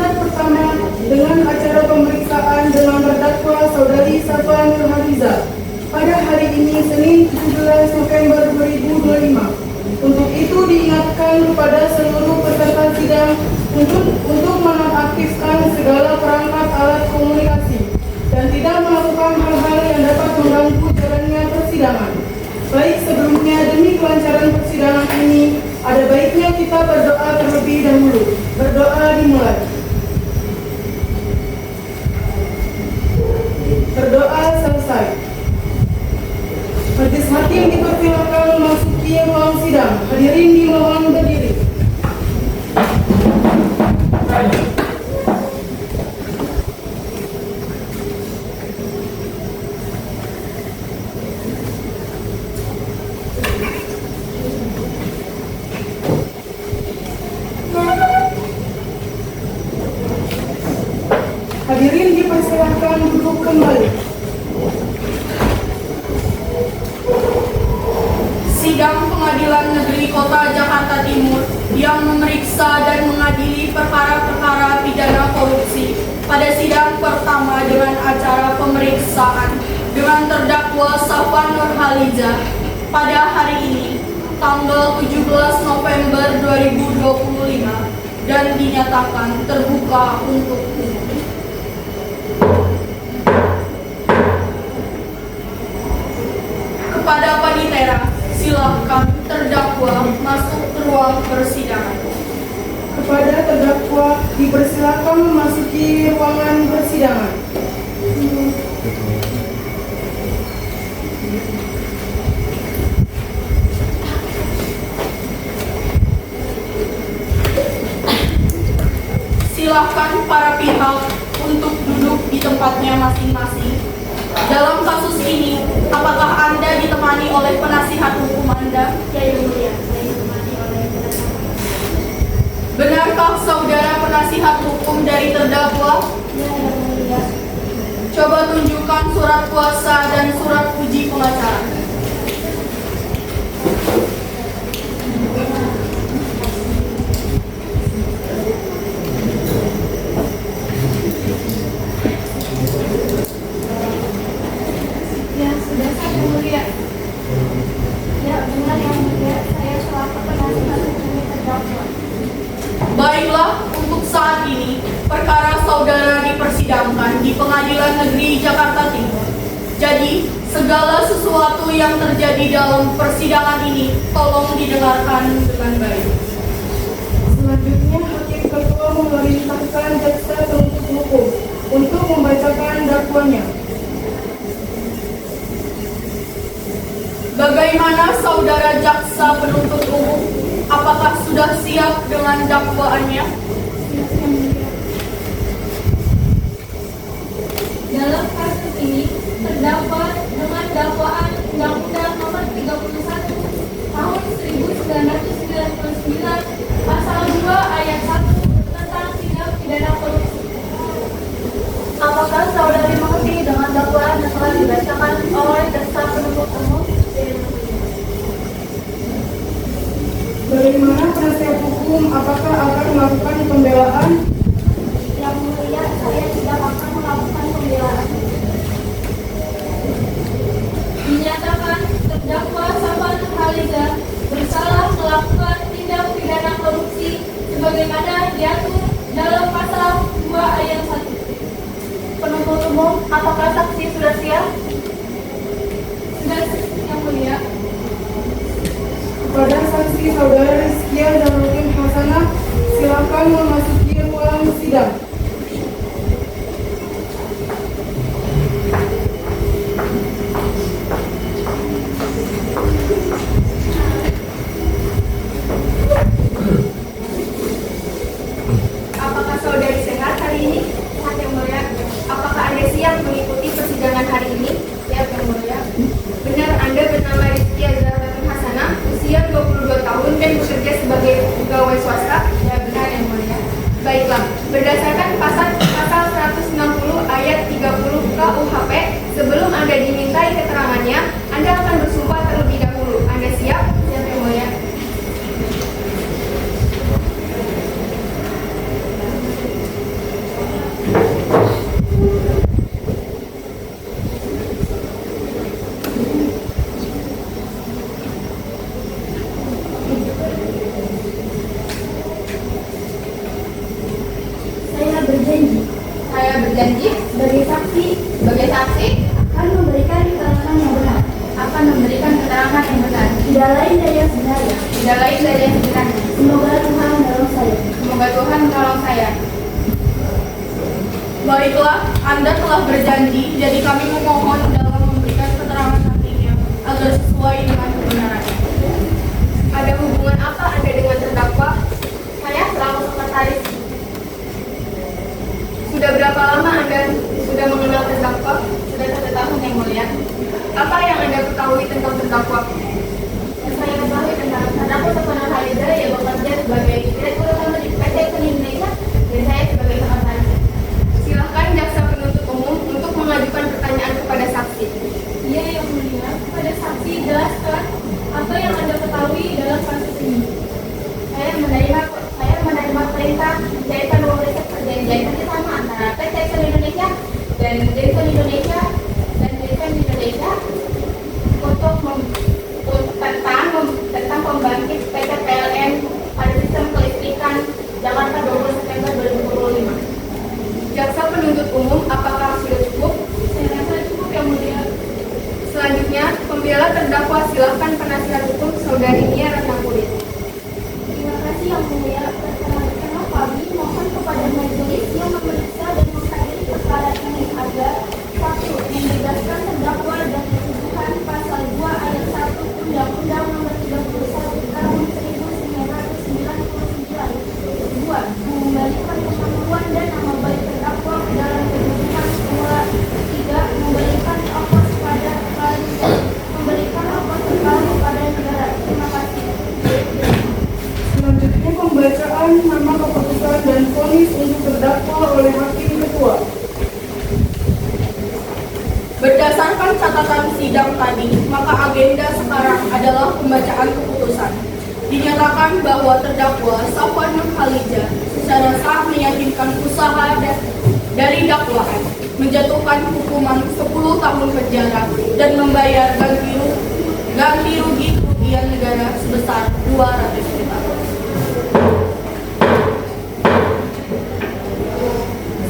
tingkat pertama dengan acara pemeriksaan dengan terdakwa Saudari Safa Nurhaliza pada hari ini Senin 17 November 2025. Untuk itu diingatkan kepada seluruh peserta sidang untuk menonaktifkan segala perangkat alat komunikasi dan tidak melakukan hal-hal yang dapat mengganggu jalannya persidangan. Baik sebelumnya, demi kelancaran persidangan ini, ada baiknya kita berdoa terlebih dahulu. Berdoa dimulai. Berdoa selesai. Majelis hakim dipersilakan memasuki ruang sidang. Hadirin dimohon berdiri. Hadirin dipersilakan duduk kembali. Sidang Pengadilan Negeri Kota Jakarta Timur yang memeriksa dan mengadili perkara-perkara pidana korupsi pada sidang pertama dengan acara pemeriksaan dengan terdakwa Safa Nurhaliza pada hari ini, tanggal 17 November 2025 dan dinyatakan terbuka untuk umum. Kepada Panitera, silakan terdakwa masuk ke ruang persidangan. Kepada terdakwa dipersilakan memasuki ruangan persidangan. Silakan para pihak untuk duduk di tempatnya masing-masing. Dalam kasus ini, apakah Anda ditemani oleh penasihat hukum Anda? Ya, Yang Mulia, saya ditemani oleh penasihat hukum. Benarkah saudara penasihat hukum dari terdakwa? Ya, Yang Mulia. Coba tunjukkan surat kuasa dan surat uji pengacara. Ya, sudah Yang Mulia. Ya, benar Yang Mulia. Saya selaku penasihat hukum terdakwa. Baiklah, untuk saat ini, perkara saudara dipersidangkan di Pengadilan Negeri Jakarta Timur. Jadi, segala sesuatu yang terjadi dalam persidangan ini, tolong didengarkan dengan baik. Selanjutnya, Hakim Ketua memerintahkan jaksa penuntut hukum untuk membacakan dakwanya. Bagaimana saudara jaksa penuntut umum? Apakah sudah siap dengan dakwaannya? Siap, Yang Mulia. Dalam kasus ini, terdakwa dengan dakwaan Undang-Undang Nomor 31 Tahun 1999 Pasal 2 Ayat 1 tentang tindak pidana korupsi. Apakah saudari mengerti dengan dakwaan yang telah dibacakan oleh jaksa penuntut umum? Bagaimana penasihat hukum? Apakah akan melakukan pembelaan? Yang Mulia, saya tidak akan melakukan pembelaan. Dinyatakan terdakwa Safa Nurhaliza bersalah melakukan tindak pidana korupsi sebagaimana diatur dalam pasal 2 ayat 1. Penuntut umum, apakah saksi sudah siap? Sudah, Yang Mulia. Kepada saksi saudara Rizkia Zahruddin Hasanah, silakan memasuki ruang sidang. Apakah saudari sehat hari ini? Sehat, Yang Mulia. Apakah Anda siap mengikuti persidangan hari ini? Siap, Yang Mulia. Benar, Anda bernama Rizkia Zahratul Hasanah, usia 22 tahun dan bekerja sebagai pegawai swasta? Ya, benar, Yang Mulia. Baiklah, berdasarkan pasal 160 ayat 30 KUHP, sebelum Anda dimintai keterangannya, Anda akan bersumpah terlebih dahulu. Anda siap? Siap, Yang Mulia. Saudara berjanji sebagai saksi sebagai saksi akan memberikan keterangan yang benar, akan memberikan keterangan yang benar, tidak lain dari yang sebenarnya. tidak lain dari yang sebenarnya. Semoga Tuhan menolong saya. Semoga Tuhan menolong saya. Baiklah, Anda telah berjanji, jadi kami memohon dalam memberikan keterangan nantinya agar sesuai dengan kebenarannya. Ada hubungan apa Anda dengan terdakwa? Saya selaku sekretaris. Sudah berapa lama Anda sudah mengenal terdakwa? Sudah 1 tahun yang mulia. Apa yang Anda ketahui tentang terdakwa? Yang saya ketahui tentang terdakwa terkenal Haliza yang bekerja sebagai direktur utama di PT Peni Indonesia dan saya sebagai sekretaris. Silahkan jaksa penuntut umum untuk mengajukan pertanyaan kepada saksi. Iya yang mulia, pada saksi jelaskan apa yang Anda ketahui dalam kasus ini. Saya menerima perintah mencairkan uang riset perjanjian kerjasama antara PT Exxon Indonesia dan Denson Indonesia tentang pembangkit PT PLN pada sistem kelistrikan Jakarta 20 September 2025. Jaksa penuntut umum, apakah sudah cukup? Saya rasa cukup yang mulia. Selanjutnya, pembela terdakwa silahkan penasihat hukum Saudari Nia Ratnakulit. Terima kasih yang mulia. Pertama kami mohon kepada majelis yang memeriksa dan menghadiri perkara ini agar 1. Membebaskan terdakwa dan tuduhan pasal 2 ayat 1 Undang-Undang Nomor 31 Tahun 1999. 2. Mengembalikan kemampuan dan nama baik terdakwa ke dalam kehidupan semula. 3. Memberikan ongkos pada memberikan ongkos terkait pada negara. Terima kasih. Selanjutnya pembacaan nama keputusan dan vonis untuk terdakwa oleh Hakim Ketua. Berdasarkan catatan sidang tadi, maka agenda sekarang adalah pembacaan keputusan. Dinyatakan bahwa terdakwa Safwan Nur Khaliza secara sah meyakinkan usaha dari dakwaan, menjatuhkan hukuman 10 tahun penjara dan membayar ganti rugi kerugian negara sebesar 200 juta.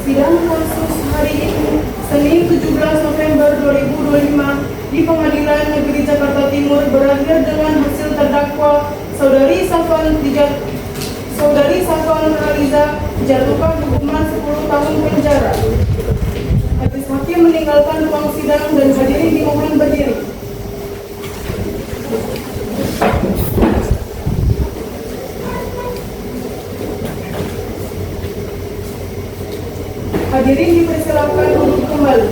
Sidang kasus hari ini, Senin 17 November 2025 di Pengadilan Negeri Jakarta Timur berakhir dengan hasil terdakwa Saudari Safwan Khaliza dijatuhkan hukuman 10 tahun penjara. Majelis hakim meninggalkan ruang sidang dan hadirin dimohon berdiri. Hadirin dipersilakan duduk kembali.